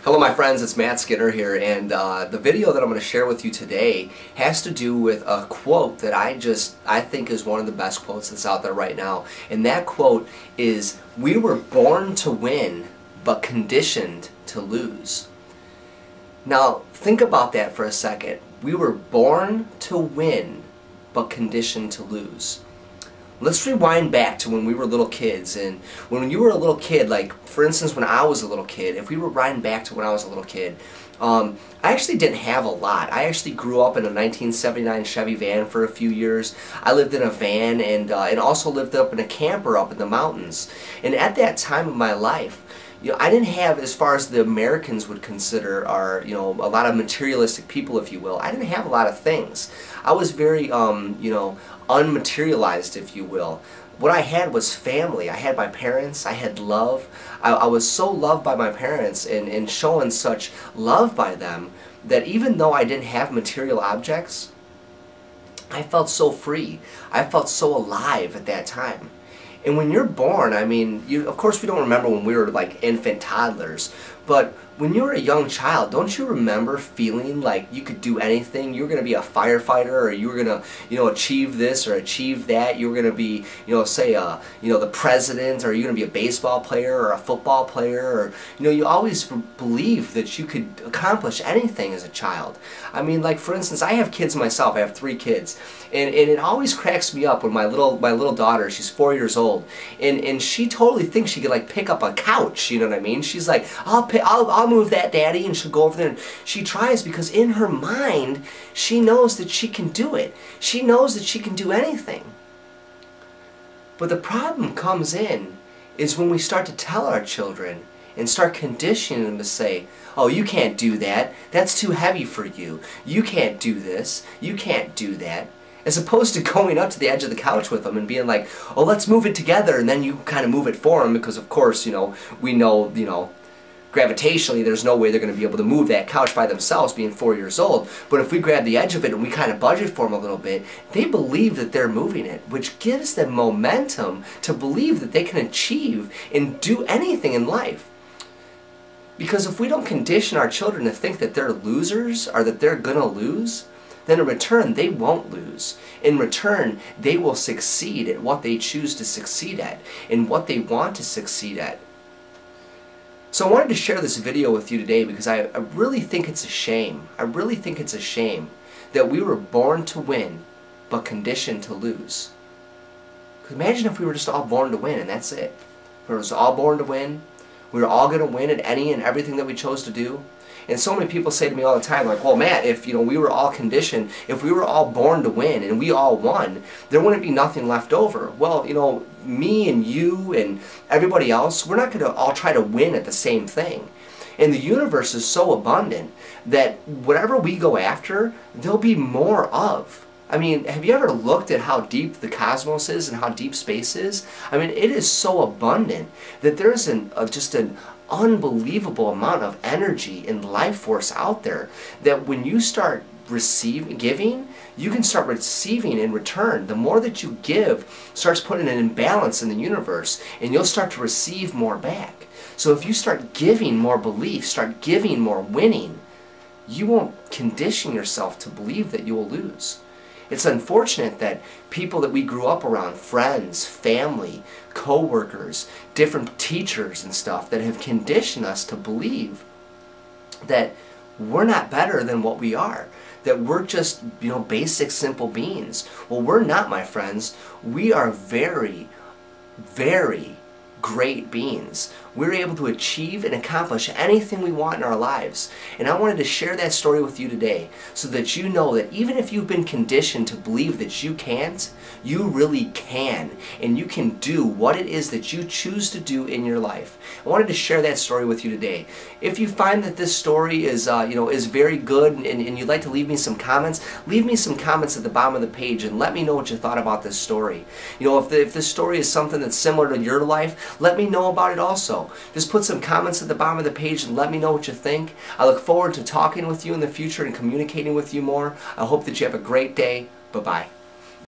Hello my friends, it's Matt Skinner here, and the video that I'm going to share with you today has to do with a quote that I think is one of the best quotes that's out there right now. And that quote is, "We were born to win, but conditioned to lose." Now, think about that for a second. We were born to win, but conditioned to lose. Let's rewind back to when we were little kids, and when you were a little kid, like for instance when I was a little kid, if we were riding back to when I was a little kid, I actually didn't have a lot. I actually grew up in a 1979 Chevy van for a few years. I lived in a van and also lived up in a camper up in the mountains. And at that time of my life, I didn't have, as far as the Americans would consider are, a lot of materialistic people, if you will. I didn't have a lot of things. I was very, unmaterialized, if you will. What I had was family. I had my parents. I had love. I was so loved by my parents and showing such love by them that even though I didn't have material objects, I felt so free. I felt so alive at that time. And when you're born, I mean, of course we don't remember when we were like infant toddlers, but when you were a young child, don't you remember feeling like you could do anything? You were going to be a firefighter, or you were going to, achieve this or achieve that. You were going to be, say, the president, or you're going to be a baseball player or a football player, or, you always believed that you could accomplish anything as a child. I mean, like for instance, I have kids myself. I have 3 kids, and it always cracks me up when my little daughter, she's 4 years old, and she totally thinks she could like pick up a couch. You know what I mean? She's like, I'll move that, Daddy, and she'll go over there and she tries, because in her mind she knows that she can do it. She knows that she can do anything. But the problem comes in is when we start to tell our children and start conditioning them to say, "Oh, you can't do that. That's too heavy for you. You can't do this. You can't do that." As opposed to going up to the edge of the couch with them and being like, "Oh, let's move it together," and then you kind of move it for them, because of course, we know, gravitationally there's no way they're going to be able to move that couch by themselves being 4 years old. But if we grab the edge of it and we kind of budge it for them a little bit, they believe that they're moving it, which gives them momentum to believe that they can achieve and do anything in life. Because if we don't condition our children to think that they're losers, or that they're going to lose, then in return they won't lose. In return, they will succeed at what they choose to succeed at and what they want to succeed at. So I wanted to share this video with you today because I really think it's a shame. I really think it's a shame that we were born to win, but conditioned to lose. Because imagine if we were just all born to win and that's it. If we were just all born to win, we were all going to win at any and everything that we chose to do. And so many people say to me all the time, like, "Well, Matt, if we were all conditioned, if we were all born to win and we all won, there wouldn't be nothing left over." Well, me and you and everybody else, we're not going to all try to win at the same thing. And the universe is so abundant that whatever we go after, there'll be more of. I mean, have you ever looked at how deep the cosmos is and how deep space is? I mean, it is so abundant that there's just an unbelievable amount of energy and life force out there that when you start giving, you can start receiving in return. The more that you give starts putting an imbalance in the universe, and you'll start to receive more back. So if you start giving more belief, start giving more winning, you won't condition yourself to believe that you will lose. It's unfortunate that people that we grew up around, friends, family, co-workers, different teachers and stuff, that have conditioned us to believe that we're not better than what we are, that we're just, basic, simple beings. Well, we're not, my friends. We are very, very great beings. We're able to achieve and accomplish anything we want in our lives. And I wanted to share that story with you today so that you know that even if you've been conditioned to believe that you can't, you really can. And you can do what it is that you choose to do in your life. I wanted to share that story with you today. If you find that this story is, is very good and you'd like to leave me some comments, leave me some comments at the bottom of the page and let me know what you thought about this story. If this story is something that's similar to your life, let me know about it also. Just put some comments at the bottom of the page and let me know what you think. I look forward to talking with you in the future and communicating with you more. I hope that you have a great day. Bye-bye.